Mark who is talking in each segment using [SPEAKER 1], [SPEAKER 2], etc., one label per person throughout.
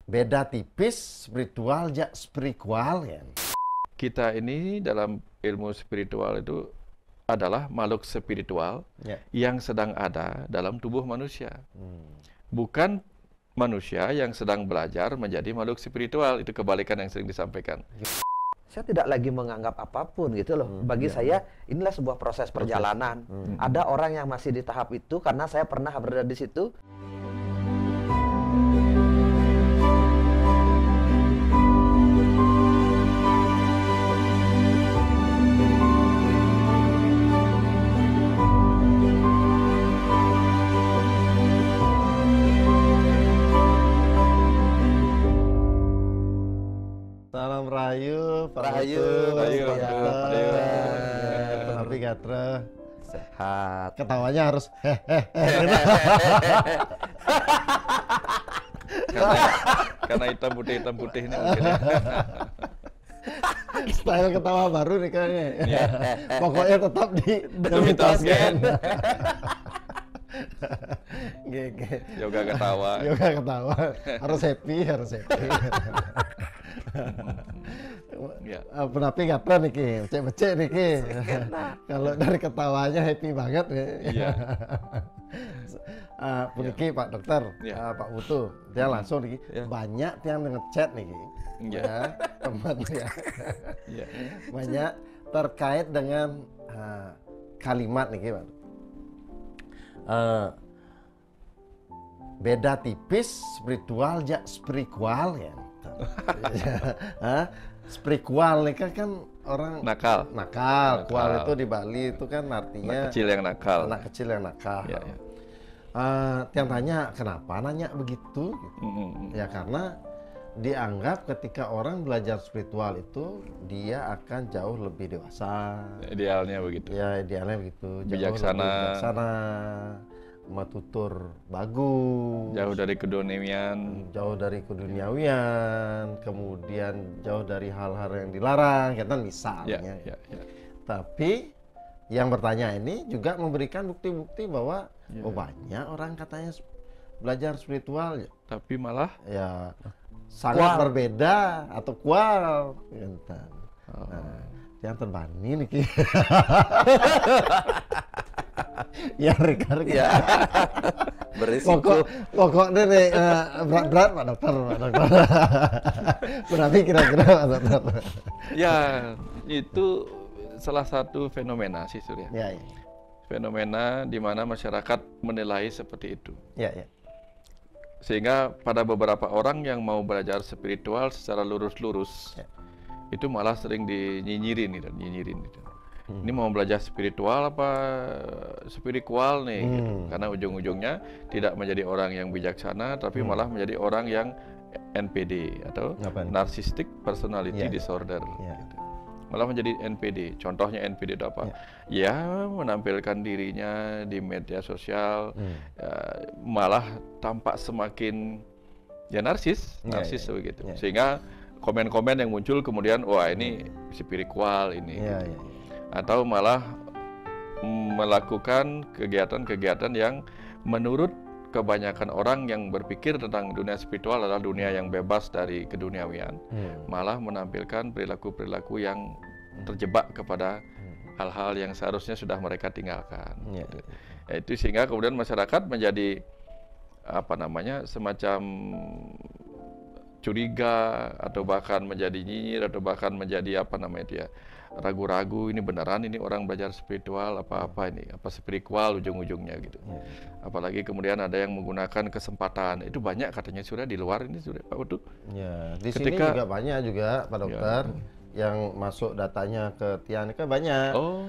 [SPEAKER 1] Beda tipis spiritual ya spiritual ya.
[SPEAKER 2] Kita ini dalam ilmu spiritual itu adalah makhluk spiritual
[SPEAKER 1] Ya.
[SPEAKER 2] yang sedang ada dalam tubuh manusia. Bukan manusia yang sedang belajar menjadi makhluk spiritual. Itu kebalikan yang sering disampaikan.
[SPEAKER 3] Saya tidak lagi menganggap apapun gitu loh. Bagi saya inilah sebuah proses perjalanan. Ada orang yang masih di tahap itu karena saya pernah berada di situ.
[SPEAKER 1] Salam Rahayu, Pak
[SPEAKER 3] Rahayu,
[SPEAKER 1] Putu,
[SPEAKER 2] Rahayu,
[SPEAKER 1] Pak
[SPEAKER 2] Rahayu,
[SPEAKER 1] Dokter,
[SPEAKER 2] Rahayu.
[SPEAKER 1] Tapi Gatra,
[SPEAKER 3] Sehat.
[SPEAKER 1] ketawanya harus
[SPEAKER 2] Karena hitam putih ini mungkin ya.
[SPEAKER 1] style ketawa baru nih kayaknya. Pokoknya tetap
[SPEAKER 2] Demi
[SPEAKER 1] dimitaskan.
[SPEAKER 2] tasken.
[SPEAKER 1] Gege.
[SPEAKER 2] Yoga ketawa.
[SPEAKER 1] Yoga ketawa, harus happy, harus happy.
[SPEAKER 2] Ya.
[SPEAKER 1] Penapi Gatra nih Ki, becek-becek nih Ki. Kalau dari ketawanya happy banget ya.
[SPEAKER 2] Iya.
[SPEAKER 1] Puniki Pak Dokter,
[SPEAKER 2] Ya.
[SPEAKER 1] Pak Putu, dia langsung nih,
[SPEAKER 2] Ya.
[SPEAKER 1] banyak yang ngechat nih, Ki.
[SPEAKER 2] Ya.
[SPEAKER 1] Ya, teman ya,
[SPEAKER 2] Ya.
[SPEAKER 1] banyak terkait dengan kalimat nih, Ki, Pak. Beda tipis spiritual ya spiritual ya. Spiritual nih kan orang
[SPEAKER 2] Nakal.
[SPEAKER 1] nakal. Kual
[SPEAKER 2] Nakal.
[SPEAKER 1] itu di Bali itu kan artinya
[SPEAKER 2] Anak kecil yang nakal.
[SPEAKER 1] anak kecil yang nakal.
[SPEAKER 2] Ya, ya.
[SPEAKER 1] Tiang tanya kenapa nanya begitu? Ya karena dianggap ketika orang belajar spiritual itu dia akan jauh lebih dewasa.
[SPEAKER 2] Idealnya begitu.
[SPEAKER 1] Ya idealnya begitu. Jauh
[SPEAKER 2] Bijaksana.
[SPEAKER 1] lebih bijaksana, matutur bagus.
[SPEAKER 2] Jauh dari keduniaan.
[SPEAKER 1] Jauh dari keduniawian, kemudian jauh dari hal-hal yang dilarang, kan misalnya.
[SPEAKER 2] Ya, ya, ya.
[SPEAKER 1] Tapi yang bertanya ini juga memberikan bukti-bukti bahwa
[SPEAKER 2] Ya.
[SPEAKER 1] oh banyak orang katanya belajar spiritual
[SPEAKER 2] Tapi malah
[SPEAKER 1] ya sangat
[SPEAKER 3] Kual.
[SPEAKER 1] berbeda atau kual. Gitu.
[SPEAKER 2] oh,
[SPEAKER 1] Nah, yang terbani nih Ki. Ya Rika.
[SPEAKER 3] Ya. Berisiko.
[SPEAKER 1] Pokoknya nih berat-berat Pak Dokter, Pak Dokter. Berarti kira-kira Pak Dokter.
[SPEAKER 2] ya itu salah satu fenomena sih Surya.
[SPEAKER 1] Ya, ya,
[SPEAKER 2] Fenomena di mana masyarakat menilai seperti itu.
[SPEAKER 1] ya, ya.
[SPEAKER 2] Sehingga pada beberapa orang yang mau belajar spiritual secara lurus-lurus,
[SPEAKER 1] Ya.
[SPEAKER 2] itu malah sering dinyinyirin gitu, nyinyirin gitu. Ini mau belajar spiritual apa spiritual nih gitu. Karena ujung-ujungnya tidak menjadi orang yang bijaksana tapi malah menjadi orang yang NPD atau
[SPEAKER 1] Apa nih?
[SPEAKER 2] Narcissistic Personality
[SPEAKER 1] Ya.
[SPEAKER 2] Disorder
[SPEAKER 1] Ya.
[SPEAKER 2] gitu. Malah menjadi NPD. Contohnya NPD itu apa? Ya, menampilkan dirinya di media sosial, ya, malah tampak semakin ya narsis begitu.
[SPEAKER 1] Ya.
[SPEAKER 2] Sehingga komen-komen yang muncul kemudian wah ini spiritual ini.
[SPEAKER 1] Ya,
[SPEAKER 2] gitu.
[SPEAKER 1] ya, ya.
[SPEAKER 2] Atau malah melakukan kegiatan-kegiatan yang menurut kebanyakan orang yang berpikir tentang dunia spiritual adalah dunia yang bebas dari keduniawian, malah menampilkan perilaku-perilaku yang terjebak kepada hal-hal yang seharusnya sudah mereka tinggalkan.
[SPEAKER 1] Ya.
[SPEAKER 2] Gitu. Ya, itu sehingga kemudian masyarakat menjadi apa namanya semacam curiga atau bahkan menjadi nyinyir atau bahkan menjadi apa namanya dia ragu-ragu ini beneran ini orang belajar spiritual apa ini apa spiritual ujung-ujungnya gitu. Apalagi kemudian ada yang menggunakan kesempatan itu banyak katanya sudah di luar ini sudah Pak Putu.
[SPEAKER 1] Ya, di sini
[SPEAKER 2] Ketika-
[SPEAKER 1] juga banyak juga Pak Dokter yang masuk datanya ke Tianika banyak.
[SPEAKER 2] Oh,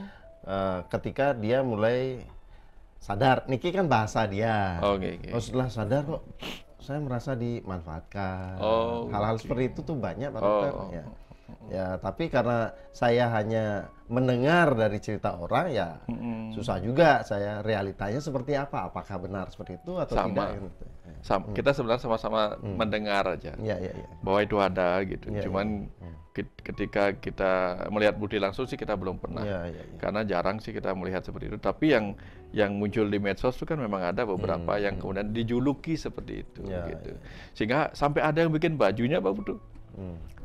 [SPEAKER 1] Ketika dia mulai sadar, Niki kan bahasa dia.
[SPEAKER 2] oke.
[SPEAKER 1] Oh setelah sadar kok saya merasa dimanfaatkan.
[SPEAKER 2] Oh,
[SPEAKER 1] Hal-hal
[SPEAKER 2] oke.
[SPEAKER 1] seperti itu tuh banyak Pak
[SPEAKER 2] Oh,
[SPEAKER 1] Dokter.
[SPEAKER 2] oh,
[SPEAKER 1] Ya. Ya, tapi karena saya hanya mendengar dari cerita orang, ya susah juga saya realitanya seperti apa, apakah benar seperti itu atau
[SPEAKER 2] Sama.
[SPEAKER 1] tidak gitu.
[SPEAKER 2] Kita sebenarnya sama-sama mendengar aja bahwa itu ada gitu. Cuman ketika kita melihat bukti langsung sih kita belum pernah, karena jarang sih kita melihat seperti itu. Tapi yang muncul di medsos itu kan memang ada beberapa yang kemudian dijuluki seperti itu gitu. Sehingga sampai ada yang bikin bajunya Pak Putu.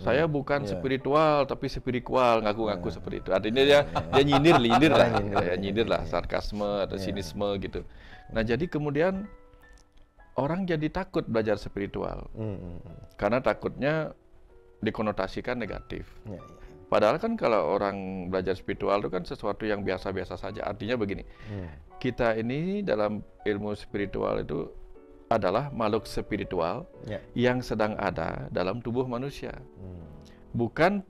[SPEAKER 2] Saya bukan spiritual tapi spiritual, ngaku-ngaku seperti itu. Artinya dia nyindir lah, sarkasme atau sinisme gitu. Nah, jadi kemudian orang jadi takut belajar spiritual. Karena takutnya dikonotasikan negatif. Padahal kan kalau orang belajar spiritual itu kan sesuatu yang biasa-biasa saja. Artinya begini, kita ini dalam ilmu spiritual itu adalah makhluk spiritual yang sedang ada dalam tubuh manusia. Bukan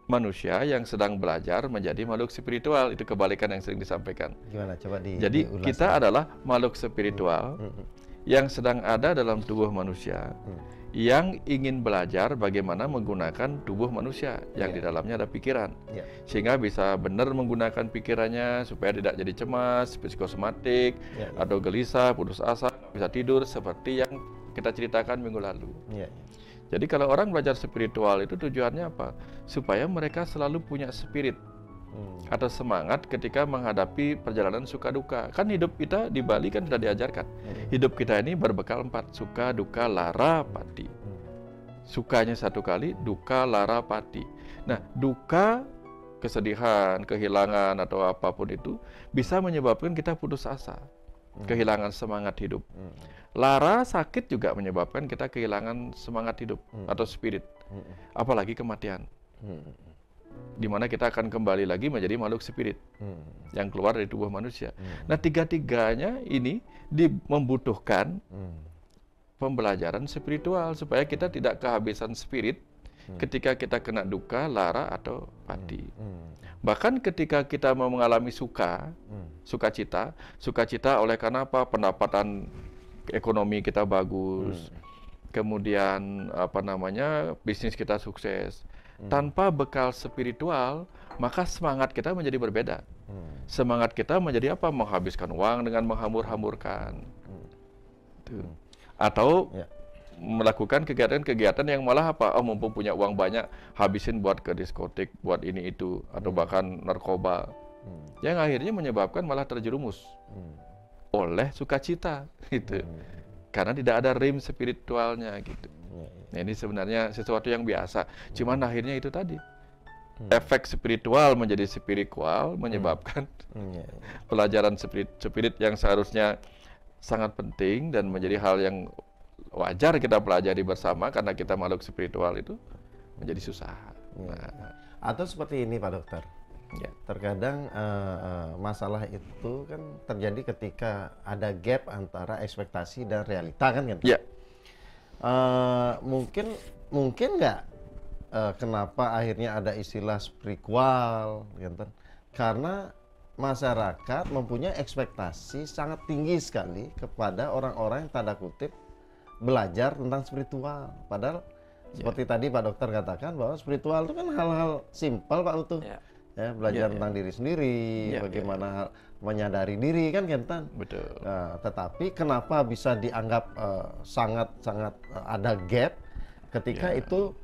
[SPEAKER 2] manusia yang sedang belajar menjadi makhluk spiritual. Itu kebalikan yang sering disampaikan.
[SPEAKER 1] Gimana? Coba
[SPEAKER 2] Jadi kita adalah makhluk spiritual yang sedang ada dalam tubuh manusia, yang ingin belajar bagaimana menggunakan tubuh manusia yang di dalamnya ada pikiran, sehingga bisa benar menggunakan pikirannya supaya tidak jadi cemas, psikosomatik, atau gelisah, putus asa, bisa tidur seperti yang kita ceritakan minggu lalu. Jadi kalau orang belajar spiritual itu tujuannya apa? Supaya mereka selalu punya spirit atau semangat ketika menghadapi perjalanan suka duka. Kan hidup kita di Bali kan sudah diajarkan. Hidup kita ini berbekal 4, suka, duka, lara, pati. Sukanya 1 kali, duka, lara, pati. Nah, duka, kesedihan, kehilangan atau apapun itu bisa menyebabkan kita putus asa, kehilangan semangat hidup. Lara, sakit juga menyebabkan kita kehilangan semangat hidup atau spirit. Apalagi kematian. Di mana kita akan kembali lagi menjadi makhluk spirit yang keluar dari tubuh manusia. Nah, tiga-tiganya ini membutuhkan pembelajaran spiritual supaya kita tidak kehabisan spirit ketika kita kena duka, lara, atau pati. Bahkan ketika kita mau mengalami sukacita oleh karena apa? Pendapatan ekonomi kita bagus, kemudian bisnis kita sukses. Tanpa bekal spiritual, maka semangat kita menjadi berbeda. Semangat kita menjadi apa? Menghabiskan uang dengan menghambur-hamburkan. Atau melakukan kegiatan-kegiatan yang malah apa? Oh, mumpung punya uang banyak, habisin buat ke diskotik, buat ini itu, atau bahkan narkoba. Yang akhirnya menyebabkan malah terjerumus oleh sukacita gitu. Karena tidak ada rim spiritualnya gitu. Nah, ini sebenarnya sesuatu yang biasa. Cuman akhirnya itu tadi. Efek spiritual menjadi spiritual menyebabkan pelajaran spirit yang seharusnya sangat penting dan menjadi hal yang wajar kita pelajari bersama karena kita makhluk spiritual itu menjadi susah.
[SPEAKER 1] Atau seperti ini Pak Dokter. Terkadang masalah itu kan terjadi ketika ada gap antara ekspektasi dan realita kan? Mungkin nggak kenapa akhirnya ada istilah spiritual gitu? Karena masyarakat mempunyai ekspektasi sangat tinggi sekali kepada orang-orang yang tanda kutip belajar tentang spiritual. Padahal seperti tadi Pak Dokter katakan bahwa spiritual itu kan hal-hal simpel Pak Utuh. Belajar tentang diri sendiri, bagaimana menyadari diri kan Kentan.
[SPEAKER 2] Betul.
[SPEAKER 1] Nah, tetapi kenapa bisa dianggap sangat-sangat ada gap ketika itu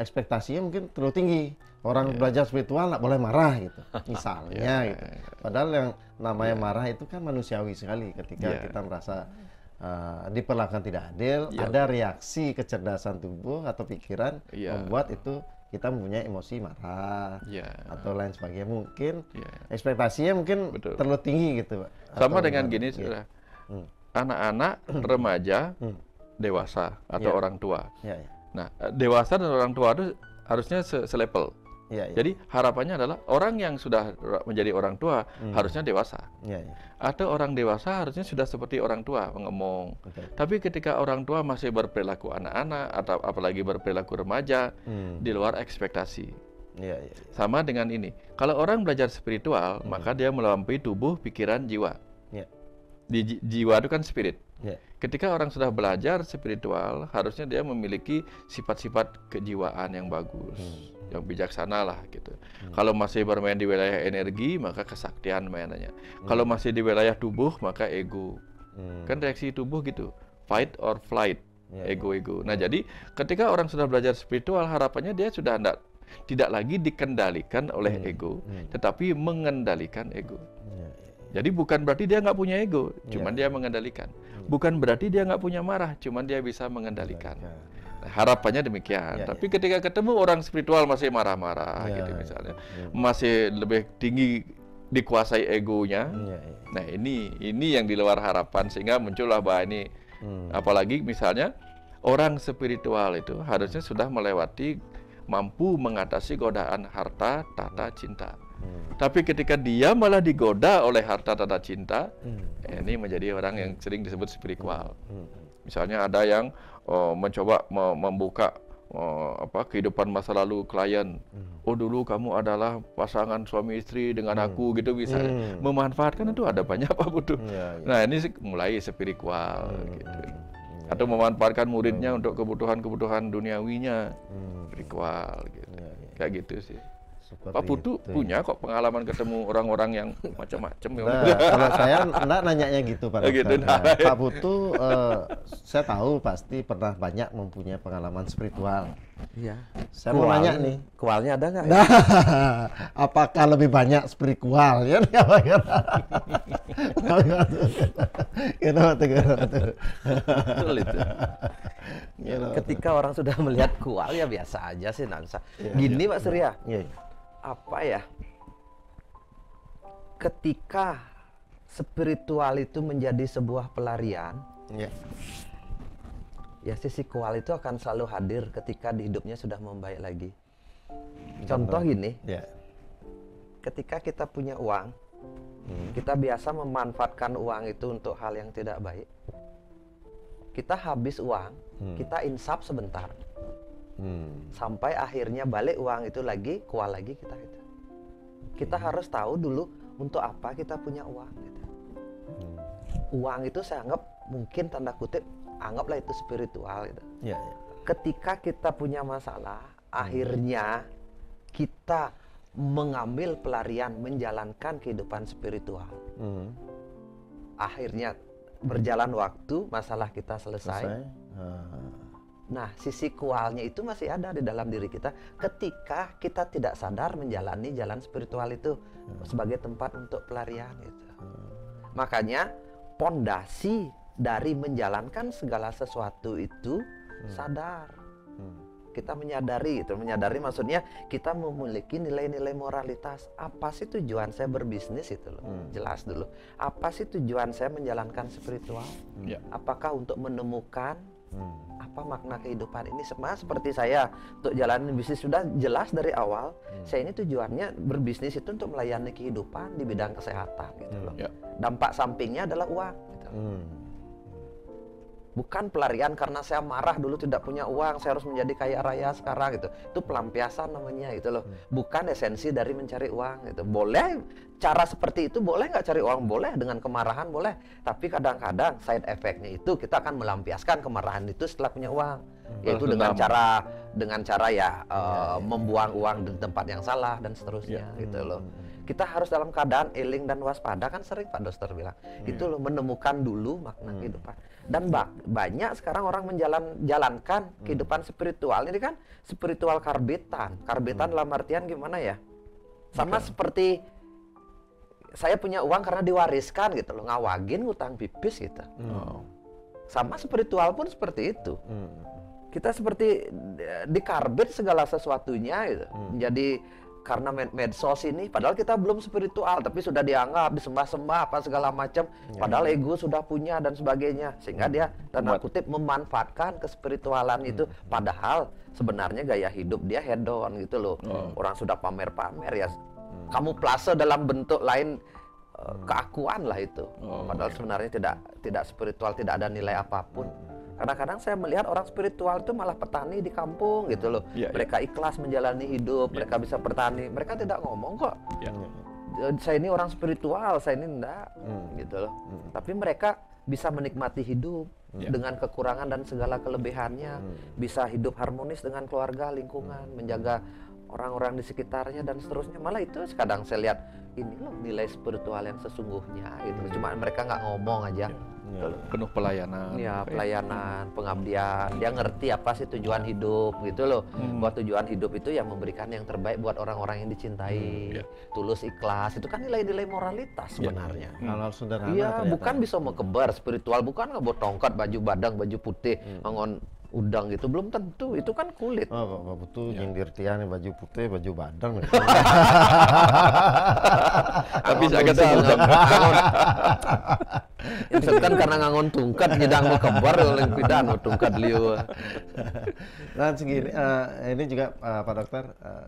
[SPEAKER 1] ekspektasinya mungkin terlalu tinggi. Orang belajar spiritual nggak boleh marah gitu, misalnya gitu. Padahal yang namanya marah itu kan manusiawi sekali ketika kita merasa diperlakukan tidak adil, ada reaksi kecerdasan tubuh atau pikiran membuat itu kita mempunyai emosi marah atau lain sebagainya. Mungkin ekspektasinya mungkin terlalu tinggi gitu Pak.
[SPEAKER 2] Sama dengan gini sudah. Anak-anak, remaja, dewasa atau orang tua. Nah, dewasa dan orang tua itu harusnya selevel. Jadi harapannya adalah orang yang sudah menjadi orang tua harusnya dewasa. Atau orang dewasa harusnya sudah seperti orang tua, mengemong. Tapi ketika orang tua masih berperilaku anak-anak atau apalagi berperilaku remaja di luar ekspektasi. Sama dengan ini. Kalau orang belajar spiritual, maka dia melampaui tubuh, pikiran, jiwa. jiwa itu kan spirit.
[SPEAKER 1] Ya.
[SPEAKER 2] Ketika orang sudah belajar spiritual, harusnya dia memiliki sifat-sifat kejiwaan yang bagus, yang bijaksana lah gitu. Kalau masih bermain di wilayah energi, maka kesaktian mainannya. Kalau masih di wilayah tubuh, maka ego. Kan reaksi tubuh gitu, fight or flight, ego-ego. Nah jadi ketika orang sudah belajar spiritual, harapannya dia sudah tidak lagi dikendalikan oleh ego, tetapi mengendalikan ego. Jadi bukan berarti dia nggak punya ego, cuman dia mengendalikan. Bukan berarti dia nggak punya marah, cuman dia bisa mengendalikan. Nah, harapannya demikian. Tapi ketika ketemu orang spiritual masih marah-marah, gitu misalnya, masih lebih tinggi dikuasai egonya. Nah ini yang di luar harapan, sehingga muncullah bahwa ini, apalagi misalnya orang spiritual itu harusnya sudah melewati, mampu mengatasi godaan harta, tahta, cinta. Tapi ketika dia malah digoda oleh harta, tahta, cinta, ini menjadi orang yang sering disebut spiritual. Misalnya ada yang mencoba membuka kehidupan masa lalu klien. Oh dulu kamu adalah pasangan suami istri dengan aku gitu misalnya. Memanfaatkan itu ada banyak Pak Putu. Nah ini mulai spiritual gitu. Atau memanfaatkan muridnya untuk kebutuhan-kebutuhan duniawinya, spiritual gitu. Kayak gitu sih.
[SPEAKER 1] Seperti
[SPEAKER 2] Pak Putu
[SPEAKER 1] itu.
[SPEAKER 2] punya kok pengalaman ketemu orang-orang yang macam-macam.
[SPEAKER 1] Nah, kalau saya enggak nanyanya gitu Pak Dokter.
[SPEAKER 2] Gitu,
[SPEAKER 1] Nah, Pak Putu, saya tahu pasti pernah banyak mempunyai pengalaman spiritual.
[SPEAKER 3] Iya.
[SPEAKER 1] Saya mau nanya nih.
[SPEAKER 3] Kualnya ada nggak?
[SPEAKER 1] Nah, apakah lebih banyak spiritual? Ya,
[SPEAKER 2] Betul itu.
[SPEAKER 3] Ketika orang sudah melihat kual ya biasa aja sih Nansa. Gini Pak Surya, apa ya? Ketika spiritual itu menjadi sebuah pelarian, ya sisi kual itu akan selalu hadir ketika di hidupnya sudah membaik lagi. Contoh gini, ketika kita punya uang, kita biasa memanfaatkan uang itu untuk hal yang tidak baik. Kita habis uang, kita insaf sebentar, sampai akhirnya balik uang itu lagi, kual lagi kita itu. Kita harus tahu dulu untuk apa kita punya uang. Gitu. Uang itu saya anggap mungkin tanda kutip, anggaplah itu spiritual. Gitu. Ketika kita punya masalah, akhirnya kita mengambil pelarian, menjalankan kehidupan spiritual. Akhirnya berjalan waktu, masalah kita selesai. Nah, sisi kualnya itu masih ada di dalam diri kita ketika kita tidak sadar menjalani jalan spiritual itu sebagai tempat untuk pelarian gitu. Makanya pondasi dari menjalankan segala sesuatu itu sadar. Kita menyadari gitu. Menyadari maksudnya kita memiliki nilai-nilai moralitas. Apa sih tujuan saya berbisnis itu loh. Jelas dulu. Apa sih tujuan saya menjalankan spiritual? Apakah untuk menemukan apa makna kehidupan ini? Sama seperti saya untuk jalanin bisnis sudah jelas dari awal. Saya ini tujuannya berbisnis itu untuk melayani kehidupan di bidang kesehatan gitu loh. Dampak sampingnya adalah uang gitu. Bukan pelarian karena saya marah dulu tidak punya uang, saya harus menjadi kaya raya sekarang gitu. Itu pelampiasan namanya gitu loh. Bukan esensi dari mencari uang gitu. Boleh cara seperti itu, boleh nggak cari uang? Boleh, dengan kemarahan boleh. Tapi kadang-kadang side effect-nya itu kita akan melampiaskan kemarahan itu setelah punya uang. Yaitu dengan cara ya membuang uang di tempat yang salah dan seterusnya gitu loh. Kita harus dalam keadaan eling dan waspada, kan sering Pak Dokter bilang. Itu loh, menemukan dulu makna kehidupan. Dan banyak sekarang orang menjalankan kehidupan spiritual. Ini kan spiritual karbitan. Karbitan dalam artian gimana ya? Sama seperti saya punya uang karena diwariskan gitu loh. Ngawagin ngutang pipis gitu. Sama spiritual pun seperti itu. Kita seperti dikarbit segala sesuatunya gitu. Jadi karena medsos ini, padahal kita belum spiritual, tapi sudah dianggap, disembah-sembah, apa segala macam. Padahal ego sudah punya dan sebagainya. Sehingga dia, tanda kutip, memanfaatkan kespiritualan itu. Padahal sebenarnya gaya hidup dia hedon gitu loh. Orang sudah pamer-pamer ya. Kamuflase dalam bentuk lain, keakuan lah itu. Padahal sebenarnya tidak spiritual, tidak ada nilai apapun. Kadang-kadang saya melihat orang spiritual itu malah petani di kampung gitu loh. Mereka ikhlas menjalani hidup, mereka bisa bertani. Mereka tidak ngomong kok. saya ini orang spiritual, saya ini enggak, gitu loh. Tapi mereka bisa menikmati hidup dengan kekurangan dan segala kelebihannya, bisa hidup harmonis dengan keluarga, lingkungan, menjaga orang-orang di sekitarnya dan seterusnya. Malah itu kadang saya lihat ini loh nilai spiritual yang sesungguhnya gitu. Cuma mereka nggak ngomong aja.
[SPEAKER 2] Penuh pelayanan.
[SPEAKER 3] Ya, pelayanan, pengabdian. Dia ngerti apa sih tujuan hidup gitu loh. Buat tujuan hidup itu ya memberikan yang terbaik buat orang-orang yang dicintai. Tulus, ikhlas. Itu kan nilai-nilai moralitas sebenarnya.
[SPEAKER 1] Hal-hal sederhana.
[SPEAKER 3] Iya,
[SPEAKER 1] ternyata.
[SPEAKER 3] bukan bisa mau kebar spiritual, bukan nggak bawa tongkat, baju badang, baju putih, ngongon udang gitu, belum tentu. Itu kan kulit.
[SPEAKER 1] Oh, Pak Putu nyindir tiang baju putih, baju badang.
[SPEAKER 2] Tapi saya udang.
[SPEAKER 3] Yang kan karena ngangon tungkat, nyedang mau kebar oleh pidan, tungkat liu.
[SPEAKER 1] Nah, segini, ini juga Pak Dokter,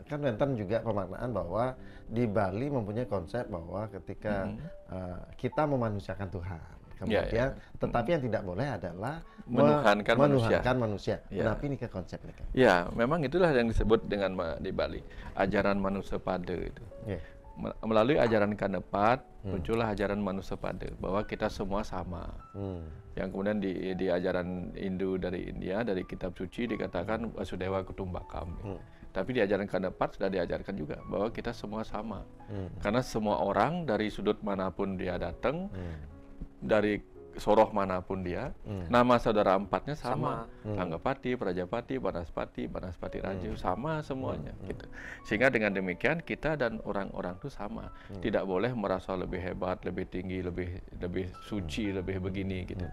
[SPEAKER 1] kan Wenten juga pemaknaan bahwa di Bali mempunyai konsep bahwa ketika kita memanusiakan Tuhan. Kemudian, tetapi yang tidak boleh adalah
[SPEAKER 2] menuhankan
[SPEAKER 1] manusia. Kenapa ini ke konsepnya?
[SPEAKER 2] Ya, memang itulah yang disebut dengan di Bali ajaran manusia pada itu. Melalui ajaran Kanepat muncullah ajaran manusia pada bahwa kita semua sama. Yang kemudian di ajaran Hindu dari India, dari kitab suci dikatakan Vasudewa Kutumbakam. Tapi di ajaran Kanepat sudah diajarkan juga bahwa kita semua sama. Karena semua orang dari sudut manapun dia datang, dari soroh manapun dia, nama saudara empatnya sama. Tanggapati, Prajapati, Banaspati Raja, sama semuanya. Gitu. Sehingga dengan demikian kita dan orang-orang itu sama. Tidak boleh merasa lebih hebat, lebih tinggi, lebih suci, lebih begini gitu.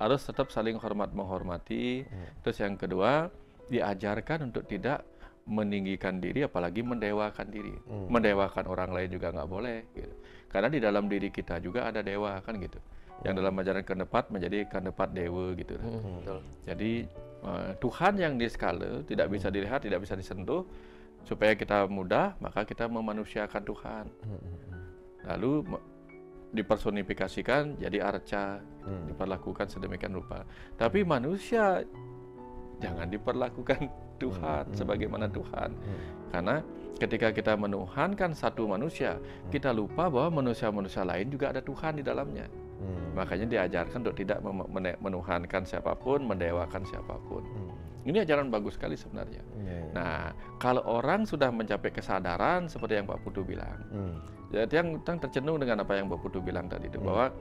[SPEAKER 2] Harus tetap saling hormat menghormati. Terus yang kedua, diajarkan untuk tidak meninggikan diri, apalagi mendewakan diri. Mendewakan orang lain juga nggak boleh. Gitu. Karena di dalam diri kita juga ada dewa kan gitu. Yang dalam ajaran Kanepat menjadi Kanepat Dewa gitu. Jadi Tuhan yang di skala tidak bisa dilihat, tidak bisa disentuh. Supaya kita mudah, maka kita memanusiakan Tuhan. Lalu dipersonifikasikan jadi arca, diperlakukan sedemikian rupa. Tapi manusia jangan diperlakukan Tuhan sebagaimana Tuhan. Karena ketika kita menuhankan satu manusia, kita lupa bahwa manusia-manusia lain juga ada Tuhan di dalamnya. Makanya diajarkan untuk tidak menuhankan siapapun, mendewakan siapapun. Ini ajaran bagus sekali sebenarnya. Nah, kalau orang sudah mencapai kesadaran seperti yang Pak Putu bilang, jadi yang tercenung dengan apa yang Pak Putu bilang tadi itu, bahwa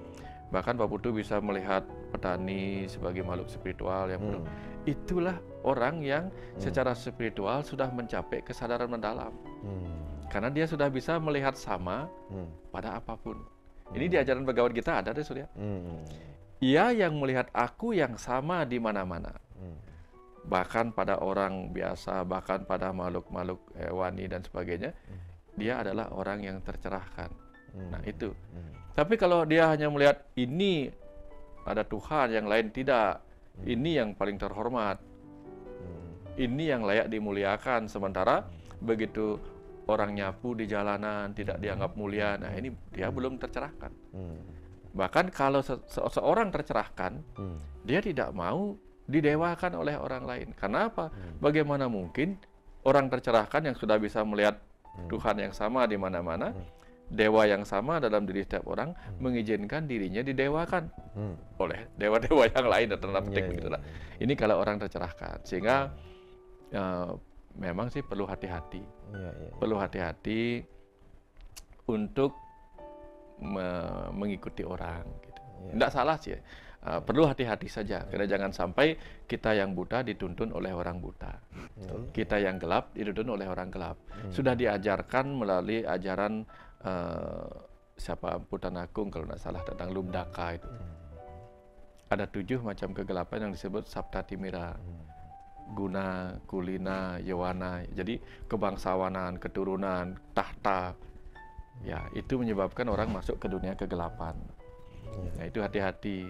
[SPEAKER 2] bahkan Pak Putu bisa melihat petani sebagai makhluk spiritual yang penuh. Itulah orang yang secara spiritual sudah mencapai kesadaran mendalam. Karena dia sudah bisa melihat sama pada apapun. Ini di ajaran Bhagavad Gita ada deh, Surya. Ia yang melihat aku yang sama di mana-mana. Bahkan pada orang biasa, bahkan pada makhluk-makhluk hewani dan sebagainya, dia adalah orang yang tercerahkan. Nah itu. Tapi kalau dia hanya melihat ini ada Tuhan, yang lain tidak, ini yang paling terhormat, ini yang layak dimuliakan, sementara begitu orang nyapu di jalanan tidak dianggap mulia, nah ini dia belum tercerahkan. Bahkan kalau seorang tercerahkan, dia tidak mau didewakan oleh orang lain. Karena apa? Bagaimana mungkin orang tercerahkan yang sudah bisa melihat Tuhan yang sama di mana-mana, dewa yang sama dalam diri setiap orang, mengizinkan dirinya didewakan oleh dewa-dewa yang lain, dan tanda petik begitulah. Ini kalau orang tercerahkan, sehingga memang sih perlu hati-hati, perlu hati-hati untuk mengikuti orang. Gitu. Tidak salah sih, perlu hati-hati saja, karena jangan sampai kita yang buta dituntun oleh orang buta, kita yang gelap dituntun oleh orang gelap. Sudah diajarkan melalui ajaran siapa Putan Agung kalau tidak salah tentang Lumdaka itu. Ada 7 macam kegelapan yang disebut Saptatimira. Guna, Kulina, Yawana. Jadi kebangsawanan, keturunan, tahta. Ya, itu menyebabkan orang masuk ke dunia kegelapan. Nah, itu hati-hati.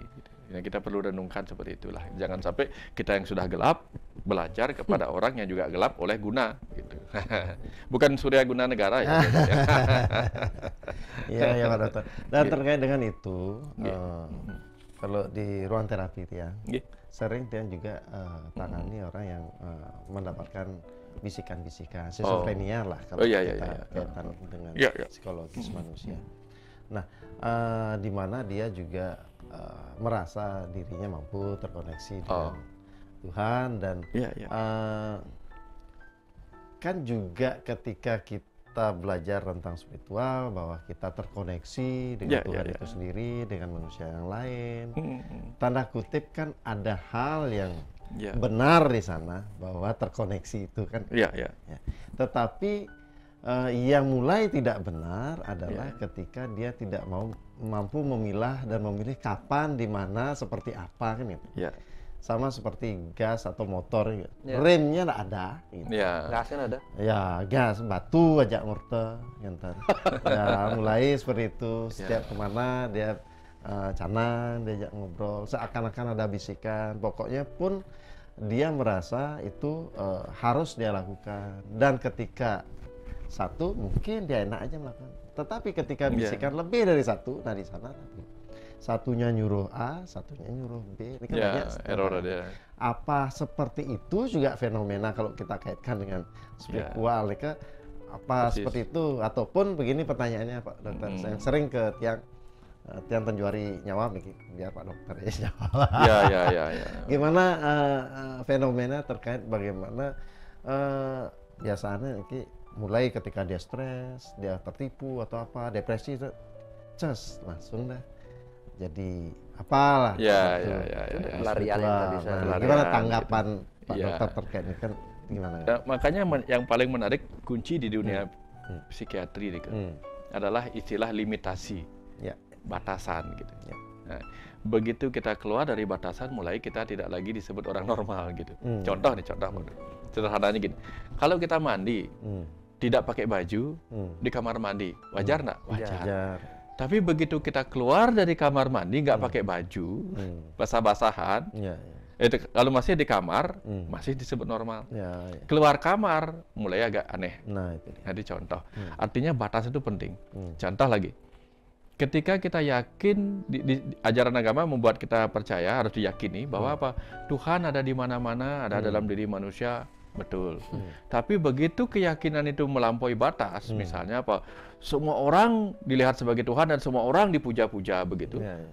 [SPEAKER 2] Nah, kita perlu renungkan seperti itulah. Jangan sampai kita yang sudah gelap belajar kepada orang yang juga gelap oleh guna. Gitu. Bukan Surya Guna Negara ya.
[SPEAKER 1] Iya, Pak Dokter. Dan terkait dengan itu, Kalau di ruang terapi itu ya,
[SPEAKER 2] Nggih.
[SPEAKER 1] sering dia juga tangani orang yang mendapatkan bisikan-bisikan, schizophrenia lah kalau
[SPEAKER 2] Oh, iya,
[SPEAKER 1] kita
[SPEAKER 2] iya, iya.
[SPEAKER 1] kaitan dengan
[SPEAKER 2] Iya, iya.
[SPEAKER 1] psikologis manusia. Nah, di mana dia juga merasa dirinya mampu terkoneksi dengan Tuhan dan
[SPEAKER 2] Iya, iya.
[SPEAKER 1] kan juga ketika kita belajar tentang spiritual bahwa kita terkoneksi dengan
[SPEAKER 2] Ya,
[SPEAKER 1] Tuhan
[SPEAKER 2] ya, ya.
[SPEAKER 1] itu sendiri, dengan manusia yang lain.
[SPEAKER 2] Hmm.
[SPEAKER 1] Tanda kutip kan ada hal yang
[SPEAKER 2] Ya.
[SPEAKER 1] benar di sana bahwa terkoneksi itu kan.
[SPEAKER 2] Iya, iya.
[SPEAKER 1] Ya. Tetapi yang mulai tidak benar adalah ketika dia tidak mampu memilah dan memilih kapan, di mana, seperti apa kan gitu.
[SPEAKER 2] Iya.
[SPEAKER 1] Sama seperti gas atau motor gitu.
[SPEAKER 3] Ya.
[SPEAKER 1] Remnya nggak ada gitu.
[SPEAKER 2] Iya.
[SPEAKER 3] Gasnya ada.
[SPEAKER 1] Ya gas, batu aja murte gitu. Ya mulai seperti itu, setiap kemana dia canang, diajak ngobrol, seakan-akan ada bisikan. Pokoknya pun dia merasa itu harus dia lakukan. Dan ketika satu mungkin dia enak aja melakukan. Tetapi ketika bisikan lebih dari satu, nah di sana satunya nyuruh A, satunya nyuruh B. Ini kan
[SPEAKER 2] Ya,
[SPEAKER 1] banyak
[SPEAKER 2] error ada.
[SPEAKER 1] apa seperti itu juga fenomena kalau kita kaitkan dengan spiritual, Nika, apa
[SPEAKER 2] Persis.
[SPEAKER 1] seperti itu ataupun begini pertanyaannya Pak Dokter, saya sering ke Tiang Tanjuari nyawab nih, biar Pak Dokter ya jawab.
[SPEAKER 2] Ya, ya, ya, ya.
[SPEAKER 1] Gimana fenomena terkait bagaimana biasanya Niki, mulai ketika dia stres, dia tertipu atau apa, depresi, ces langsung dah jadi apalah
[SPEAKER 2] Ya,
[SPEAKER 1] gitu.
[SPEAKER 2] ya, ya, ya, ya.
[SPEAKER 3] Pelarian yang tadi saya
[SPEAKER 1] Nah,
[SPEAKER 2] pelarian
[SPEAKER 1] gimana
[SPEAKER 2] gitu.
[SPEAKER 1] tanggapan Pak
[SPEAKER 2] Iya.
[SPEAKER 1] Dokter terkait ini kan gimana?
[SPEAKER 2] Ya, makanya yang paling menarik kunci di dunia psikiatri itu adalah istilah limitasi,
[SPEAKER 1] Ya.
[SPEAKER 2] batasan gitu.
[SPEAKER 1] Ya.
[SPEAKER 2] Nah, begitu kita keluar dari batasan, mulai kita tidak lagi disebut orang normal gitu. Contoh nih, contoh sederhananya gini. Kalau kita mandi tidak pakai baju di kamar mandi, wajar nggak? Wajar.
[SPEAKER 1] Wajar.
[SPEAKER 2] Tapi begitu kita keluar dari kamar mandi nggak pakai baju, basah-basahan,
[SPEAKER 1] Ya,
[SPEAKER 2] itu kalau masih di kamar masih disebut normal.
[SPEAKER 1] ya, ya.
[SPEAKER 2] Keluar kamar mulai agak aneh.
[SPEAKER 1] Nah itu dia.
[SPEAKER 2] Jadi contoh, artinya batas itu penting. Contoh lagi, ketika kita yakin di ajaran agama membuat kita percaya, harus diyakini bahwa apa? Tuhan ada di mana-mana, ada dalam diri manusia, betul. Tapi begitu keyakinan itu melampaui batas, misalnya apa? Semua orang dilihat sebagai Tuhan dan semua orang dipuja-puja begitu,
[SPEAKER 1] Ya, ya.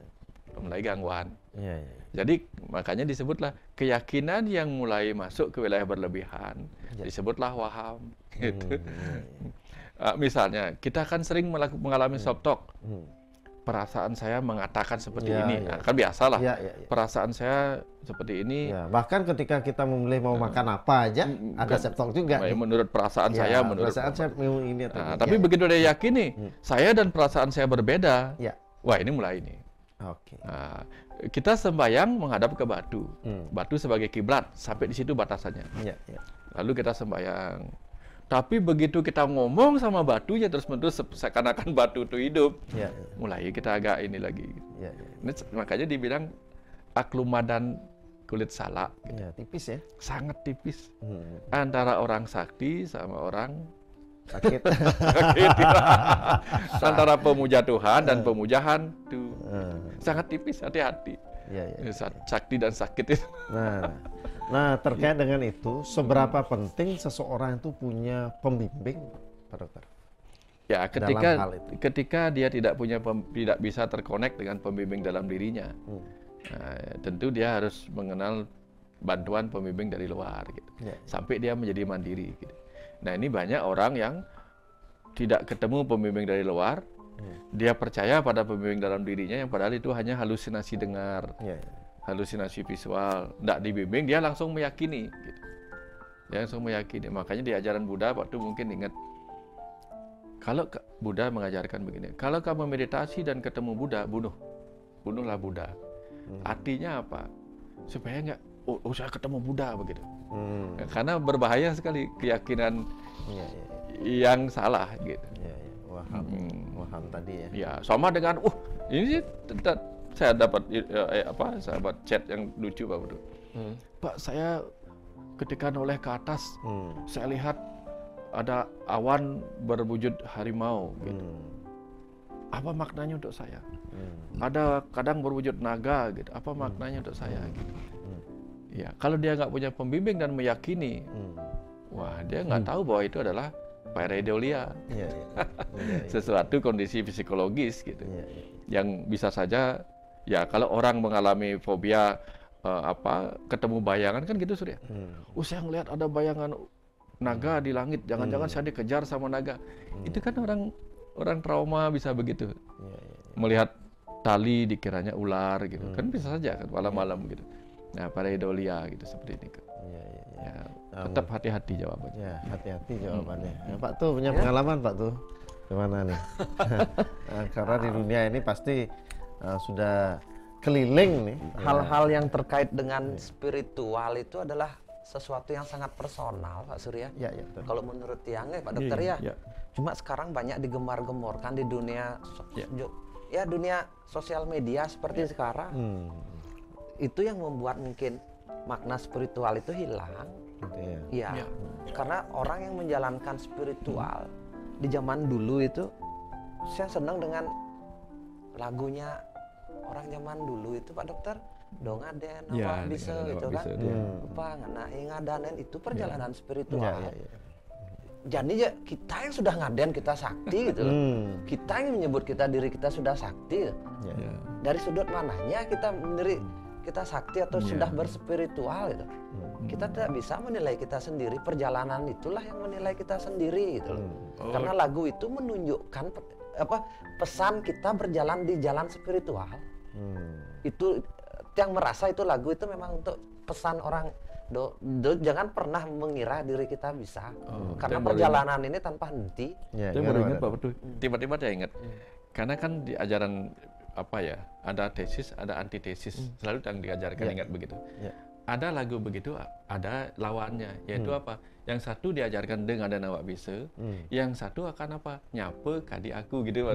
[SPEAKER 2] mulai gangguan.
[SPEAKER 1] Ya, ya.
[SPEAKER 2] Jadi makanya disebutlah keyakinan yang mulai masuk ke wilayah berlebihan, disebutlah waham. Gitu. Misalnya kita kan sering mengalami self-talk. Perasaan saya mengatakan seperti
[SPEAKER 1] Ya,
[SPEAKER 2] ini,
[SPEAKER 1] ya.
[SPEAKER 2] nah, kan biasalah.
[SPEAKER 1] Ya, ya, ya.
[SPEAKER 2] Perasaan saya seperti ini.
[SPEAKER 1] Ya, bahkan ketika kita memilih mau makan apa aja, ada self-talk juga. nih.
[SPEAKER 2] Menurut perasaan
[SPEAKER 1] Ya,
[SPEAKER 2] saya, menurut
[SPEAKER 1] perasaan saya mau ini atau
[SPEAKER 2] Nah,
[SPEAKER 1] ini.
[SPEAKER 2] tapi
[SPEAKER 1] Ya,
[SPEAKER 2] begitu dia yakini, saya dan perasaan saya berbeda.
[SPEAKER 1] ya.
[SPEAKER 2] Wah, ini mulai ini.
[SPEAKER 1] Oke.
[SPEAKER 2] Nah, kita sembahyang menghadap ke batu. Batu sebagai kiblat, sampai di situ batasannya.
[SPEAKER 1] Ya, ya.
[SPEAKER 2] Lalu kita sembahyang. Tapi begitu kita ngomong sama batunya terus-menerus seakan-akan batu itu hidup,
[SPEAKER 1] Ya, ya.
[SPEAKER 2] mulai kita agak ini lagi.
[SPEAKER 1] Ya, ya.
[SPEAKER 2] Ini makanya dibilang aklumadan kulit salak,
[SPEAKER 1] Ya, tipis ya.
[SPEAKER 2] sangat tipis
[SPEAKER 1] Hmm.
[SPEAKER 2] antara orang sakti sama orang
[SPEAKER 1] Sakit.
[SPEAKER 2] sakti. Antara pemuja Tuhan dan pemuja hantu, sangat tipis. Hati-hati.
[SPEAKER 1] Ya, ya.
[SPEAKER 2] Sakti dan sakit itu.
[SPEAKER 1] Nah, terkait dengan itu, seberapa penting seseorang itu punya pembimbing, Pak Dokter?
[SPEAKER 2] Ya,
[SPEAKER 1] Dalam hal itu.
[SPEAKER 2] ketika dia tidak bisa terkonek dengan pembimbing dalam dirinya, nah, tentu dia harus mengenal bantuan pembimbing dari luar, gitu.
[SPEAKER 1] Ya.
[SPEAKER 2] Sampai dia menjadi mandiri. Gitu. Nah, ini banyak orang yang tidak ketemu pembimbing dari luar, dia percaya pada pembimbing dalam dirinya, yang padahal itu hanya halusinasi dengar.
[SPEAKER 1] Ya, ya.
[SPEAKER 2] Halusinasi visual, tidak dibimbing, dia langsung meyakini. Gitu. Dia langsung meyakini. Makanya di ajaran Buddha waktu mungkin ingat, kalau Buddha mengajarkan begini, kalau kamu meditasi dan ketemu Buddha, bunuhlah Buddha. Artinya apa? Supaya nggak, saya ketemu Buddha begitu. Karena berbahaya sekali keyakinan
[SPEAKER 1] Ya, ya.
[SPEAKER 2] yang salah gitu.
[SPEAKER 1] Ya, ya. Waham tadi ya.
[SPEAKER 2] Ya, sama dengan, ini sih saya dapat sahabat chat yang lucu Pak Budu. Pak, saya ketika noleh ke atas, saya lihat ada awan berwujud harimau gitu. apa maknanya untuk saya? Ada kadang berwujud naga gitu, apa maknanya untuk saya gitu. Ya, kalau dia nggak punya pembimbing dan meyakini, wah dia nggak tahu bahwa itu adalah pareidolia, sesuatu kondisi psikologis gitu, yang bisa saja ya kalau orang mengalami fobia ketemu bayangan kan gitu Surya. Saya ngelihat ada bayangan naga di langit, jangan-jangan saya dikejar sama naga. Itu kan orang trauma bisa begitu. Melihat tali dikiranya ular gitu. Kan bisa saja kan malam-malam gitu. Nah, pareidolia gitu seperti ini. Ya, tetap hati-hati jawabannya.
[SPEAKER 1] Ya, hati-hati jawabannya. Pak tuh punya pengalaman Pak tuh. Gimana nih? Karena di dunia ini pasti sudah keliling nih.
[SPEAKER 3] Hal-hal yang terkait dengan spiritual itu adalah sesuatu yang sangat personal, Pak Surya. Kalau menurut Tiang Pak Dokter ya. Cuma sekarang banyak digemar-gemorkan di dunia dunia sosial media seperti sekarang. Itu yang membuat mungkin makna spiritual itu hilang. Karena orang yang menjalankan spiritual di zaman dulu itu, saya senang dengan lagunya orang zaman dulu itu Pak Dokter. Dongaden apa bisa gitu kan. Apa ngana ngadanen itu perjalanan spiritual. Jadi kita yang sudah ngaden kita sakti gitu loh. Kita yang menyebut diri kita sudah sakti. Dari sudut mananya kita mendiri kita sakti atau sudah berspiritual gitu. Kita tidak bisa menilai kita sendiri, perjalanan itulah yang menilai kita sendiri gitu loh. Karena lagu itu menunjukkan pesan kita berjalan di jalan spiritual. Itu yang merasa itu lagu itu memang untuk pesan orang jangan pernah mengira diri kita bisa. Karena perjalanan ini tanpa henti.
[SPEAKER 2] Saya baru ingat Pak Betul. Tiba-tiba saya ingat. Karena kan di ajaran ada tesis, ada antitesis. Selalu yang diajarkan ingat begitu. Ada lagu begitu, ada lawannya, yaitu apa? Yang satu diajarkan dengan dan awak bisa, yang satu akan apa? Nyapa kadi aku gitu, Pak.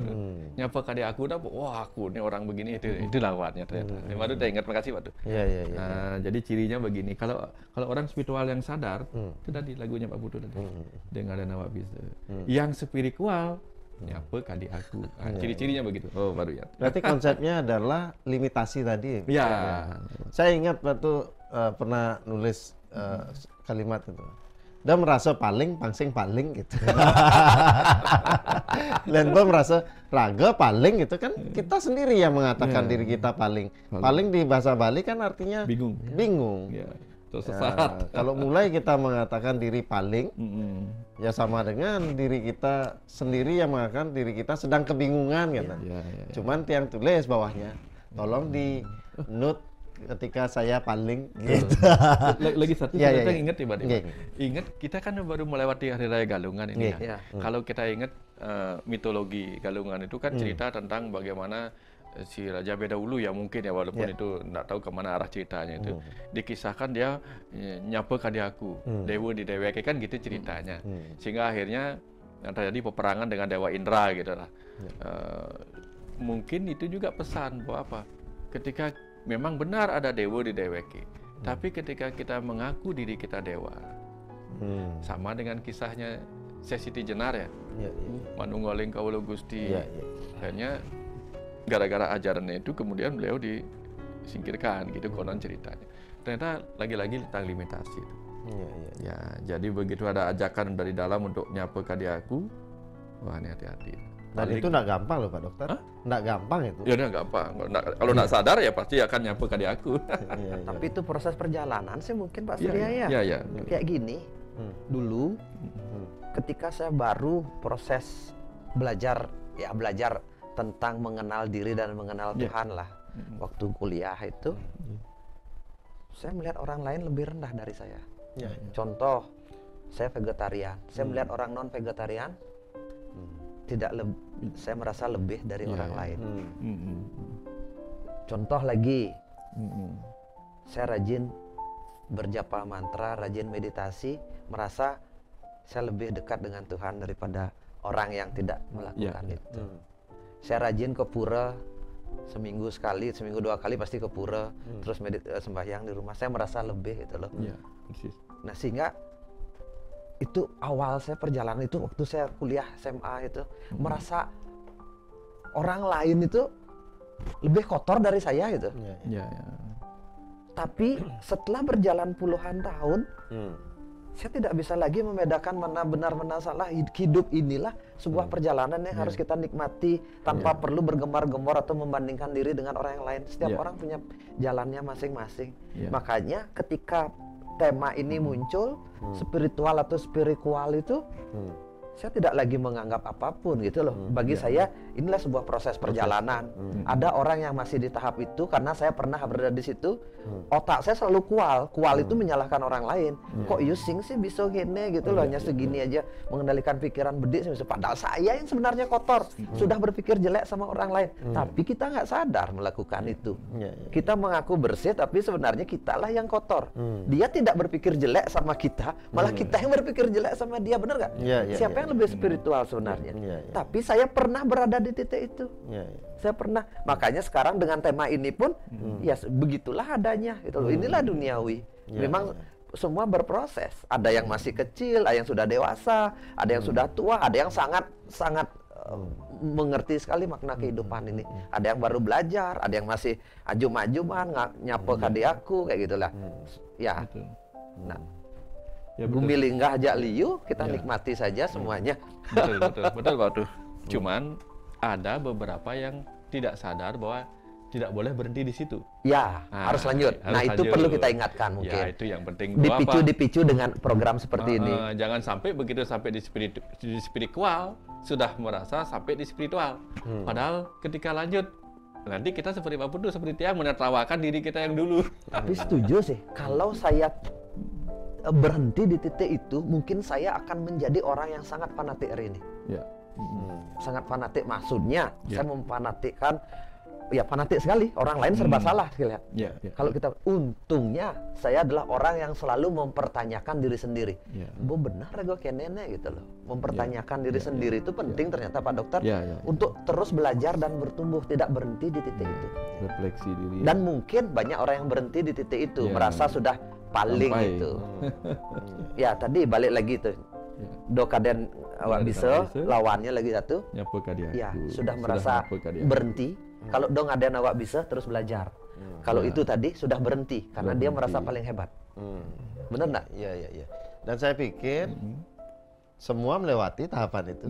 [SPEAKER 2] Nyapa kadi aku, wah aku nih orang begini, itu lawannya ternyata. Waduh, saya ingat, makasih Pak. Jadi cirinya begini, kalau orang spiritual yang sadar, itu tadi lagunya Pak Putu tadi, dengan dan awak bisa. Yang spiritual, nyapa kadi aku. Ciri-cirinya begitu. Oh, baru ya.
[SPEAKER 1] Berarti konsepnya adalah limitasi tadi. Saya ingat waktu pernah nulis kalimat itu. Dan merasa pangsing paling gitu. Dan merasa raga paling gitu kan kita sendiri yang mengatakan diri kita paling. Paling di bahasa Bali kan artinya bingung. Kalau mulai kita mengatakan diri paling, ya sama dengan diri kita sendiri yang mengatakan diri kita sedang kebingungan gitu. Cuman Tiang tulis bawahnya, tolong di note ketika saya paling gitu.
[SPEAKER 2] Lagi satu saya ingat tiba-tiba. Ingat kita kan baru melewati Hari Raya Galungan ini kan. Kalau kita ingat mitologi Galungan itu kan cerita tentang bagaimana si Raja Bedahulu ya mungkin ya walaupun itu enggak tahu kemana arah ceritanya itu dikisahkan dia nyapa kadi aku dewa di deweke kan gitu ceritanya sehingga akhirnya terjadi peperangan dengan Dewa Indra gitu lah. Mungkin itu juga pesan bahwa apa ketika memang benar ada dewa di deweke tapi ketika kita mengaku diri kita dewa sama dengan kisahnya Sesiti Jenar ya manunggaling kawula Gusti akhirnya gara-gara ajarannya itu kemudian beliau disingkirkan gitu konon ceritanya. Ternyata lagi-lagi tentang limitasi itu. Ya, jadi begitu ada ajakan dari dalam untuk nyapa kadi aku, wah ini hati-hati.
[SPEAKER 1] Dan itu enggak gampang loh Pak Dokter. Enggak gampang itu.
[SPEAKER 2] Ya enggak gampang. Kalau enggak sadar ya pasti akan nyapa kadi aku.
[SPEAKER 3] Tapi itu proses perjalanan sih mungkin Pak Surya
[SPEAKER 2] ya.
[SPEAKER 3] Kayak gini. Dulu ketika saya baru proses belajar tentang mengenal diri dan mengenal Tuhan lah. Waktu kuliah itu, saya melihat orang lain lebih rendah dari saya. Contoh, saya vegetarian. Saya melihat orang non-vegetarian, saya merasa lebih dari orang lain. Contoh lagi, saya rajin berjapa mantra, rajin meditasi, merasa saya lebih dekat dengan Tuhan daripada orang yang tidak melakukan itu. Saya rajin ke pura seminggu sekali, seminggu 2 kali pasti ke pura, terus sembahyang di rumah. Saya merasa lebih gitu loh. Nah sehingga itu awal saya perjalanan itu waktu saya kuliah SMA itu merasa orang lain itu lebih kotor dari saya gitu.
[SPEAKER 2] Ya, ya.
[SPEAKER 3] Tapi setelah berjalan puluhan tahun, saya tidak bisa lagi membedakan mana benar mana salah. Hidup inilah sebuah perjalanan yang harus kita nikmati tanpa perlu bergemar-gemor atau membandingkan diri dengan orang yang lain. Setiap orang punya jalannya masing-masing. Makanya ketika tema ini muncul, spiritual atau spiritual itu, saya tidak lagi menganggap apapun gitu loh. Bagi saya inilah sebuah proses perjalanan. Ada orang yang masih di tahap itu karena saya pernah berada di situ. Otak saya selalu kual itu menyalahkan orang lain. Kok Yusing sih bisa gini gitu loh, hanya segini aja mengendalikan pikiran bedik. Padahal saya yang sebenarnya kotor, sudah berpikir jelek sama orang lain. Tapi kita nggak sadar melakukan itu. Kita mengaku bersih, tapi sebenarnya kitalah yang kotor. Dia tidak berpikir jelek sama kita, malah kita yang berpikir jelek sama dia, benar nggak? Siapa yang lebih spiritual sebenarnya? Tapi saya pernah berada di titik itu. Saya pernah. Makanya sekarang dengan tema ini pun, ya begitulah adanya. Gitu loh. Inilah duniawi. Memang semua berproses. Ada yang masih kecil, ada yang sudah dewasa, ada yang sudah tua, ada yang sangat mengerti sekali makna kehidupan ini. Ada yang baru belajar, ada yang masih ajum-ajuman, nyapa kadiaku kayak gitulah. Ya. Nah.
[SPEAKER 2] Ya,
[SPEAKER 3] Bumi linggah ajak liu, kita nikmati saja semuanya.
[SPEAKER 2] Betul Pak Tuh. Cuman ada beberapa yang tidak sadar bahwa tidak boleh berhenti di situ.
[SPEAKER 3] Ya, harus lanjut. Nah, itu perlu kita ingatkan mungkin.
[SPEAKER 2] Ya, itu yang penting.
[SPEAKER 3] Dipicu dengan program seperti ini.
[SPEAKER 2] Jangan sampai begitu sampai di spiritual sudah merasa sampai di spiritual. Padahal ketika lanjut nanti kita seperti Pak Putu, seperti Tiang menertawakan diri kita yang dulu.
[SPEAKER 3] Tapi setuju sih, kalau saya berhenti di titik itu, mungkin saya akan menjadi orang yang sangat fanatik hari ini. Sangat fanatik, maksudnya saya memfanatikkan, ya fanatik sekali. Orang lain serba salah, lihat. Kalau kita, untungnya saya adalah orang yang selalu mempertanyakan diri sendiri. Bu benar gue kayak nenek gitu loh. Mempertanyakan diri sendiri itu penting ternyata Pak Dokter, untuk terus belajar dan bertumbuh, tidak berhenti di titik itu.
[SPEAKER 2] Refleksi diri.
[SPEAKER 3] Dan mungkin banyak orang yang berhenti di titik itu, merasa sudah paling itu. Ya tadi balik lagi tuh. Dokaden awak bisa, lawannya lagi satu. Ya, sudah merasa berhenti. Kalau dong ada awak bisa terus belajar. Kalau itu tadi sudah berhenti karena dia merasa paling hebat. Benar nggak?
[SPEAKER 1] Iya. Dan saya pikir semua melewati tahapan itu.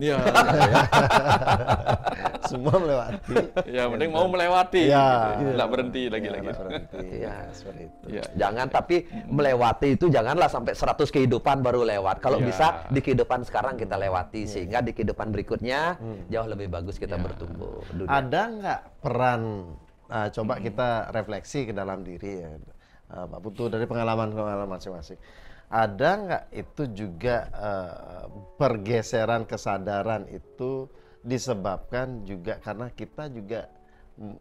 [SPEAKER 1] Semua melewati.
[SPEAKER 2] Ya, penting mau melewati. Nggak berhenti lagi.
[SPEAKER 1] Seperti itu.
[SPEAKER 3] Jangan, tapi melewati itu janganlah sampai 100 kehidupan baru lewat. Kalau bisa di kehidupan sekarang kita lewati, sehingga di kehidupan berikutnya jauh lebih bagus kita bertumbuh.
[SPEAKER 1] Ada nggak peran, coba kita refleksi ke dalam diri ya, Pak Putu, dari pengalaman masing-masing. Ada nggak itu juga pergeseran kesadaran itu disebabkan juga karena kita juga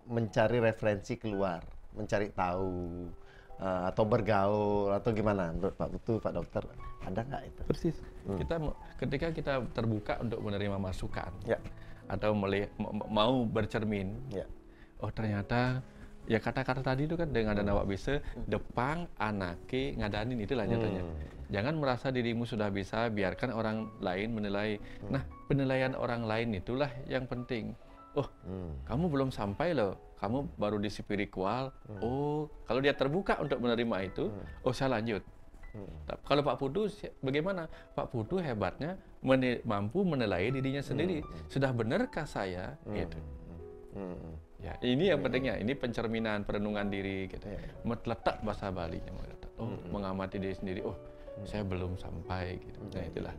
[SPEAKER 1] mencari referensi keluar, mencari tahu atau bergaul atau gimana menurut Pak Putu, Pak Dokter, ada nggak itu?
[SPEAKER 2] Persis. Ketika kita terbuka untuk menerima masukan atau mau bercermin, oh ternyata ya kata-kata tadi itu kan dengan dana awak bisa depang anake ngadanin itulah nyatanya. Jangan merasa dirimu sudah bisa, biarkan orang lain menilai. Nah, penilaian orang lain itulah yang penting. Oh, kamu belum sampai loh, kamu baru di spiritual. Oh, kalau dia terbuka untuk menerima itu, oh saya lanjut. Kalau Pak Putu bagaimana? Pak Putu hebatnya mampu menilai dirinya sendiri. Sudah benarkah saya? Gitu. Ya, ini yang pentingnya. Ini pencerminan, perenungan diri gitu. Letak bahasa Balinya, mengamati diri sendiri. Oh, saya belum sampai gitu. Nah, itulah.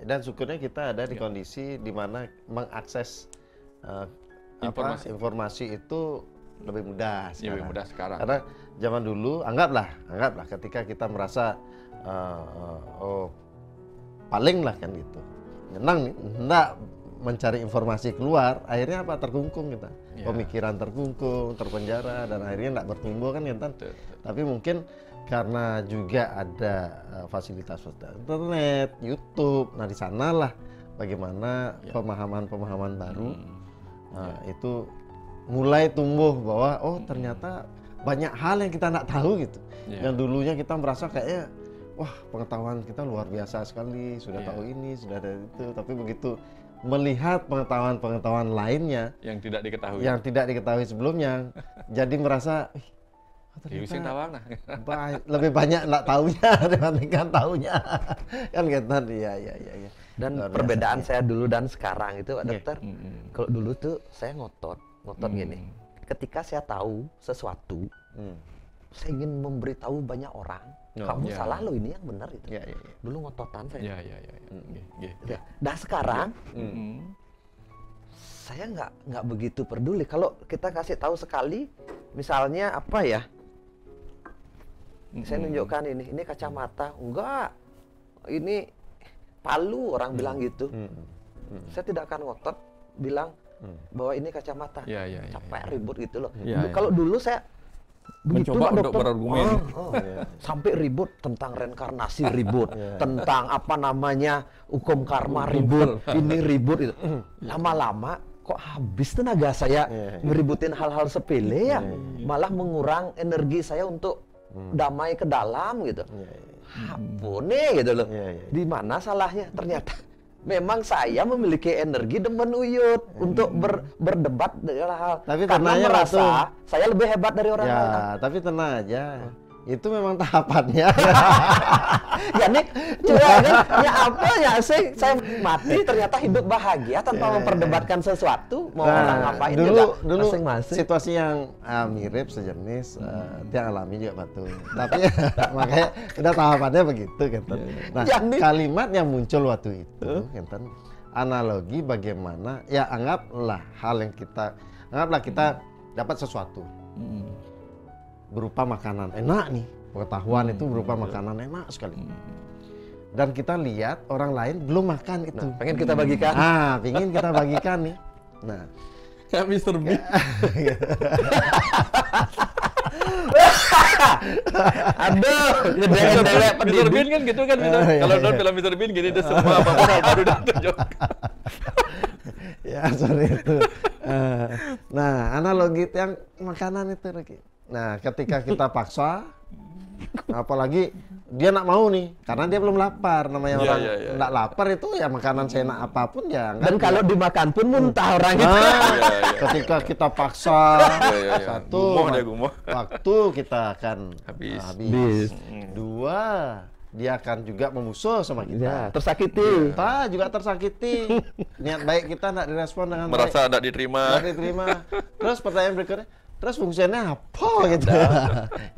[SPEAKER 1] Dan syukurnya kita ada di kondisi di mana mengakses informasi itu lebih mudah sekarang.
[SPEAKER 2] Lebih mudah sekarang.
[SPEAKER 1] Karena zaman dulu anggaplah ketika kita merasa paling lah kan gitu. Nyenang nih, enggak mencari informasi keluar, akhirnya apa? Terkungkung kita. Pemikiran terkungkung, terpenjara, dan akhirnya enggak bertumbuh kan ya. Tapi mungkin karena juga ada fasilitas internet, YouTube, nah di sanalah bagaimana pemahaman-pemahaman baru itu mulai tumbuh bahwa oh ternyata banyak hal yang kita nggak tahu gitu. Yang dulunya kita merasa kayaknya wah pengetahuan kita luar biasa sekali, sudah
[SPEAKER 2] Iya.
[SPEAKER 1] tahu ini, sudah ada itu. Tapi begitu melihat pengetahuan lainnya
[SPEAKER 2] yang tidak diketahui.
[SPEAKER 1] yang tidak diketahui sebelumnya, jadi merasa, "Ih, oh,
[SPEAKER 2] Using
[SPEAKER 1] ternyata
[SPEAKER 2] tawang nah.
[SPEAKER 1] lebih banyak nggak taunya dibandingkan taunya." Kan gitu, iya.
[SPEAKER 3] Dan
[SPEAKER 1] Luar biasa,
[SPEAKER 3] perbedaan
[SPEAKER 1] iya.
[SPEAKER 3] saya dulu dan sekarang itu, Pak
[SPEAKER 1] Oke.
[SPEAKER 3] Dokter,
[SPEAKER 2] Mm-mm.
[SPEAKER 3] kalau dulu tuh saya ngotot gini. Ketika saya tahu sesuatu,
[SPEAKER 1] Hmm.
[SPEAKER 3] saya ingin memberitahu banyak orang,
[SPEAKER 1] Oh,
[SPEAKER 3] kamu
[SPEAKER 2] iya.
[SPEAKER 3] salah loh, ini yang benar itu.
[SPEAKER 1] Iya.
[SPEAKER 3] Dulu ngototan saya.
[SPEAKER 2] Ya. Nggih.
[SPEAKER 3] Ya. Dan sekarang
[SPEAKER 2] Mm-mm.
[SPEAKER 3] saya nggak begitu peduli. Kalau kita kasih tahu sekali, misalnya apa ya? Saya nunjukkan ini kacamata, enggak, ini palu, orang bilang gitu. Saya tidak akan ngotot bilang bahwa ini kacamata.
[SPEAKER 2] Ya.
[SPEAKER 3] Capek ribut gitu loh.
[SPEAKER 2] Ya, ya.
[SPEAKER 3] Kalau dulu saya begitu,
[SPEAKER 2] Mencoba
[SPEAKER 3] Pak
[SPEAKER 2] untuk
[SPEAKER 3] Dokter.
[SPEAKER 2] berargumen.
[SPEAKER 3] Sampai ribut tentang reinkarnasi, ribut tentang apa namanya hukum karma, ribut ini ribut itu. Lama-lama kok habis tenaga saya ngeributin hal-hal sepele ya, malah mengurang energi saya untuk damai ke dalam gitu. Ampun gitu loh. Di mana salahnya? Ternyata memang saya memiliki energi demen uyut untuk berdebat dengan hal.
[SPEAKER 1] Tapi
[SPEAKER 3] Karena
[SPEAKER 1] tenangnya
[SPEAKER 3] merasa
[SPEAKER 1] waktu-
[SPEAKER 3] saya lebih hebat dari orang lain.
[SPEAKER 1] Ya, tapi tenang aja. Itu memang tahapannya.
[SPEAKER 3] Ya nih, curang kan? Ya apa ya sih? Saya mati ternyata hidup bahagia tanpa memperdebatkan sesuatu. Mau orang ngapain
[SPEAKER 1] dulu
[SPEAKER 3] juga masing-masing.
[SPEAKER 1] situasi yang mirip sejenis dia alami juga Batu. Tapi makanya udah tahapannya begitu kan. Nah,
[SPEAKER 3] Jadi-
[SPEAKER 1] kalimat yang muncul waktu itu kan analogi bagaimana ya anggaplah kita dapat sesuatu berupa makanan enak nih. Pengetahuan itu berupa makanan enak sekali. Dan kita lihat orang lain belum makan itu.
[SPEAKER 3] Nah, pengen kita bagikan.
[SPEAKER 1] Pingin kita bagikan nih. Nah,
[SPEAKER 2] Kayak Mr. Bean.
[SPEAKER 3] Aduh, gede-gede
[SPEAKER 2] Mr.
[SPEAKER 3] pendidik.
[SPEAKER 2] Bean kan gitu kan. Kalau nonton film Mr. Bean gini, dia semua apapun hal baru dia tunjuk.
[SPEAKER 1] ya sorry itu. Nah, analogi yang makanan itu Reki. Nah, ketika kita paksa, apalagi dia nak mau nih, karena dia belum lapar. Namanya
[SPEAKER 2] Iya,
[SPEAKER 1] orang
[SPEAKER 2] iya, iya.
[SPEAKER 1] nggak lapar itu ya makanan seenak apapun ya.
[SPEAKER 3] Dan kalau dimakan pun muntah orang itu.
[SPEAKER 1] Ketika kita paksa
[SPEAKER 2] Iya.
[SPEAKER 1] satu,
[SPEAKER 2] Gumoh dia, gumoh.
[SPEAKER 1] waktu kita akan
[SPEAKER 2] Habis.
[SPEAKER 1] habis. Dua, dia akan juga memusuh sama
[SPEAKER 3] Ya,
[SPEAKER 1] kita.
[SPEAKER 3] tersakiti.
[SPEAKER 1] Kita juga tersakiti. Niat baik kita nggak direspon dengan baik.
[SPEAKER 2] Merasa tidak diterima.
[SPEAKER 1] Nggak diterima. Terus pertanyaan berikutnya, terus fungsinya apa gitu?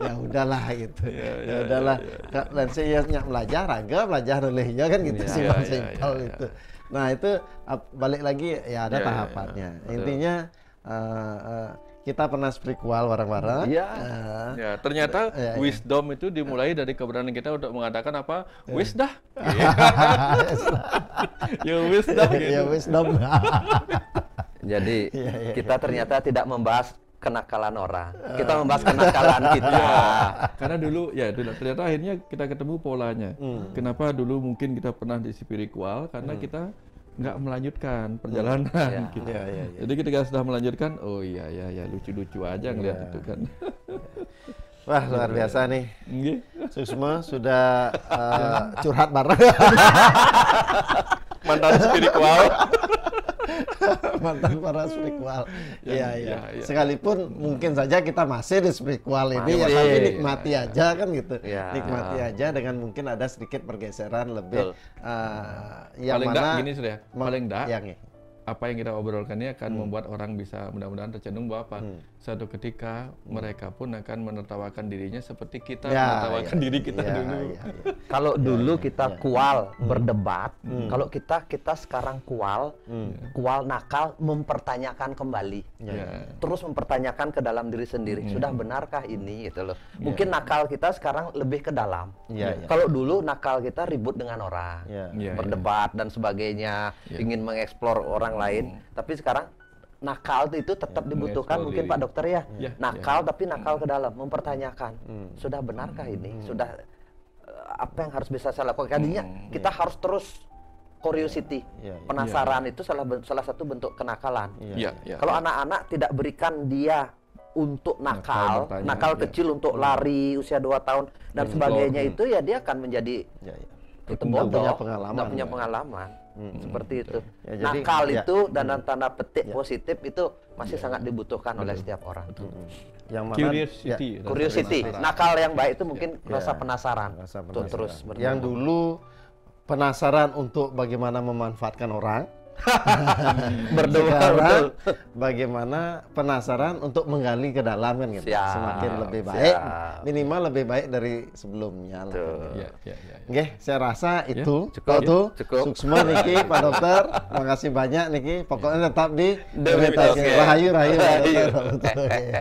[SPEAKER 1] Ya udahlah gitu. Ya udahlah. Dan saya belajar, belajar olehnya kan gitu
[SPEAKER 3] Iya,
[SPEAKER 1] simpel itu. Nah itu balik lagi ya ada tahapannya. Intinya kita pernah spiritual bareng-bareng.
[SPEAKER 3] Iya.
[SPEAKER 2] Ya, ternyata
[SPEAKER 1] Ya.
[SPEAKER 2] wisdom itu dimulai dari keberanian kita untuk mengatakan apa? Wis dah. Ya wis dah gitu.
[SPEAKER 1] Ya wisdom.
[SPEAKER 3] Jadi
[SPEAKER 1] Iya.
[SPEAKER 3] kita ternyata tidak membahas kenakalan orang. Kita membahas kenakalan kita.
[SPEAKER 2] Karena dulu ternyata akhirnya kita ketemu polanya. Kenapa dulu mungkin kita pernah di spiritual karena kita nggak melanjutkan perjalanan
[SPEAKER 3] Ya.
[SPEAKER 2] gitu.
[SPEAKER 1] Iya.
[SPEAKER 2] Jadi ketika sudah melanjutkan, oh iya lucu-lucu aja ngeliat itu kan.
[SPEAKER 1] Wah luar biasa nih.
[SPEAKER 2] Nggih.
[SPEAKER 1] Semua sudah curhat bareng.
[SPEAKER 2] Mantan spiritual.
[SPEAKER 1] Mantan para spiritual. Iya.
[SPEAKER 2] iya.
[SPEAKER 1] Sekalipun mungkin saja kita masih di spiritual ini ya,
[SPEAKER 3] Masih.
[SPEAKER 1] tapi nikmati aja kan gitu.
[SPEAKER 3] Iya.
[SPEAKER 1] Nikmati aja dengan mungkin ada sedikit pergeseran lebih yang
[SPEAKER 2] Paling
[SPEAKER 1] mana
[SPEAKER 2] enggak gini sudah ya. Paling enggak
[SPEAKER 1] yang
[SPEAKER 2] apa yang kita obrolkan ini akan membuat orang bisa mudah-mudahan tercenung bahwa apa suatu ketika mereka pun akan menertawakan dirinya seperti kita menertawakan diri kita dulu.
[SPEAKER 1] Iya.
[SPEAKER 3] Kalau dulu kita kual berdebat, kalau kita sekarang kual nakal mempertanyakan kembali.
[SPEAKER 2] Ya.
[SPEAKER 3] Terus mempertanyakan ke dalam diri sendiri, sudah benarkah ini gitu loh. Mungkin nakal kita sekarang lebih ke dalam.
[SPEAKER 1] Iya.
[SPEAKER 3] Kalau dulu nakal kita ribut dengan orang,
[SPEAKER 1] Iya.
[SPEAKER 2] Iya,
[SPEAKER 3] berdebat dan sebagainya, ingin mengeksplor orang lain. Tapi sekarang nakal itu tetap dibutuhkan,
[SPEAKER 2] mengeksplor
[SPEAKER 3] mungkin
[SPEAKER 2] diri.
[SPEAKER 3] Pak Dokter ya.
[SPEAKER 2] Iya,
[SPEAKER 3] Nakal tapi nakal ke dalam, mempertanyakan, sudah benarkah ini? Sudah apa yang harus bisa saya lakukan? Tadinya kita harus terus curiosity,
[SPEAKER 1] Iya, iya.
[SPEAKER 3] penasaran itu salah satu bentuk kenakalan.
[SPEAKER 2] Iya.
[SPEAKER 3] Kalau anak-anak tidak berikan dia untuk
[SPEAKER 1] Nakal bertanya,
[SPEAKER 3] nakal
[SPEAKER 1] ya.
[SPEAKER 3] kecil untuk lari usia 2 tahun dan sebagainya itu ya dia akan menjadi
[SPEAKER 1] Ya, ya.
[SPEAKER 3] itu
[SPEAKER 1] Nggak
[SPEAKER 3] bodoh,
[SPEAKER 1] punya pengalaman,
[SPEAKER 3] nggak punya
[SPEAKER 1] ya.
[SPEAKER 3] pengalaman. Seperti itu.
[SPEAKER 1] Ya, jadi,
[SPEAKER 3] Nakal
[SPEAKER 1] ya.
[SPEAKER 3] itu dan tanda petik positif itu masih sangat dibutuhkan oleh setiap orang.
[SPEAKER 1] Yang mana
[SPEAKER 4] Curiosity.
[SPEAKER 1] ya,
[SPEAKER 3] Curiosity,
[SPEAKER 4] Penasaran.
[SPEAKER 3] nakal yang baik itu mungkin
[SPEAKER 1] Ya.
[SPEAKER 3] rasa penasaran
[SPEAKER 1] rasa
[SPEAKER 3] untuk
[SPEAKER 1] penasaran.
[SPEAKER 3] terus berkembang.
[SPEAKER 1] Yang dulu penasaran untuk bagaimana memanfaatkan orang.
[SPEAKER 3] Berdoa,
[SPEAKER 1] Sekarang
[SPEAKER 3] betul.
[SPEAKER 1] bagaimana penasaran untuk menggali ke dalam kan gitu.
[SPEAKER 3] Siap,
[SPEAKER 1] Semakin lebih baik,
[SPEAKER 3] siap.
[SPEAKER 1] minimal lebih baik dari sebelumnya lah.
[SPEAKER 3] Betul.
[SPEAKER 4] Ya, ya, ya.
[SPEAKER 1] Oke, saya rasa itu
[SPEAKER 3] cukup,
[SPEAKER 1] tuh
[SPEAKER 3] cukup.
[SPEAKER 1] Suksma Niki, Pak Dokter. Makasih banyak Niki. Pokoknya tetap di
[SPEAKER 3] Demi Talk, ya.
[SPEAKER 1] Rahayu, Rahayu, Pak
[SPEAKER 3] Rahayu.
[SPEAKER 1] Dokter. Betul, ya.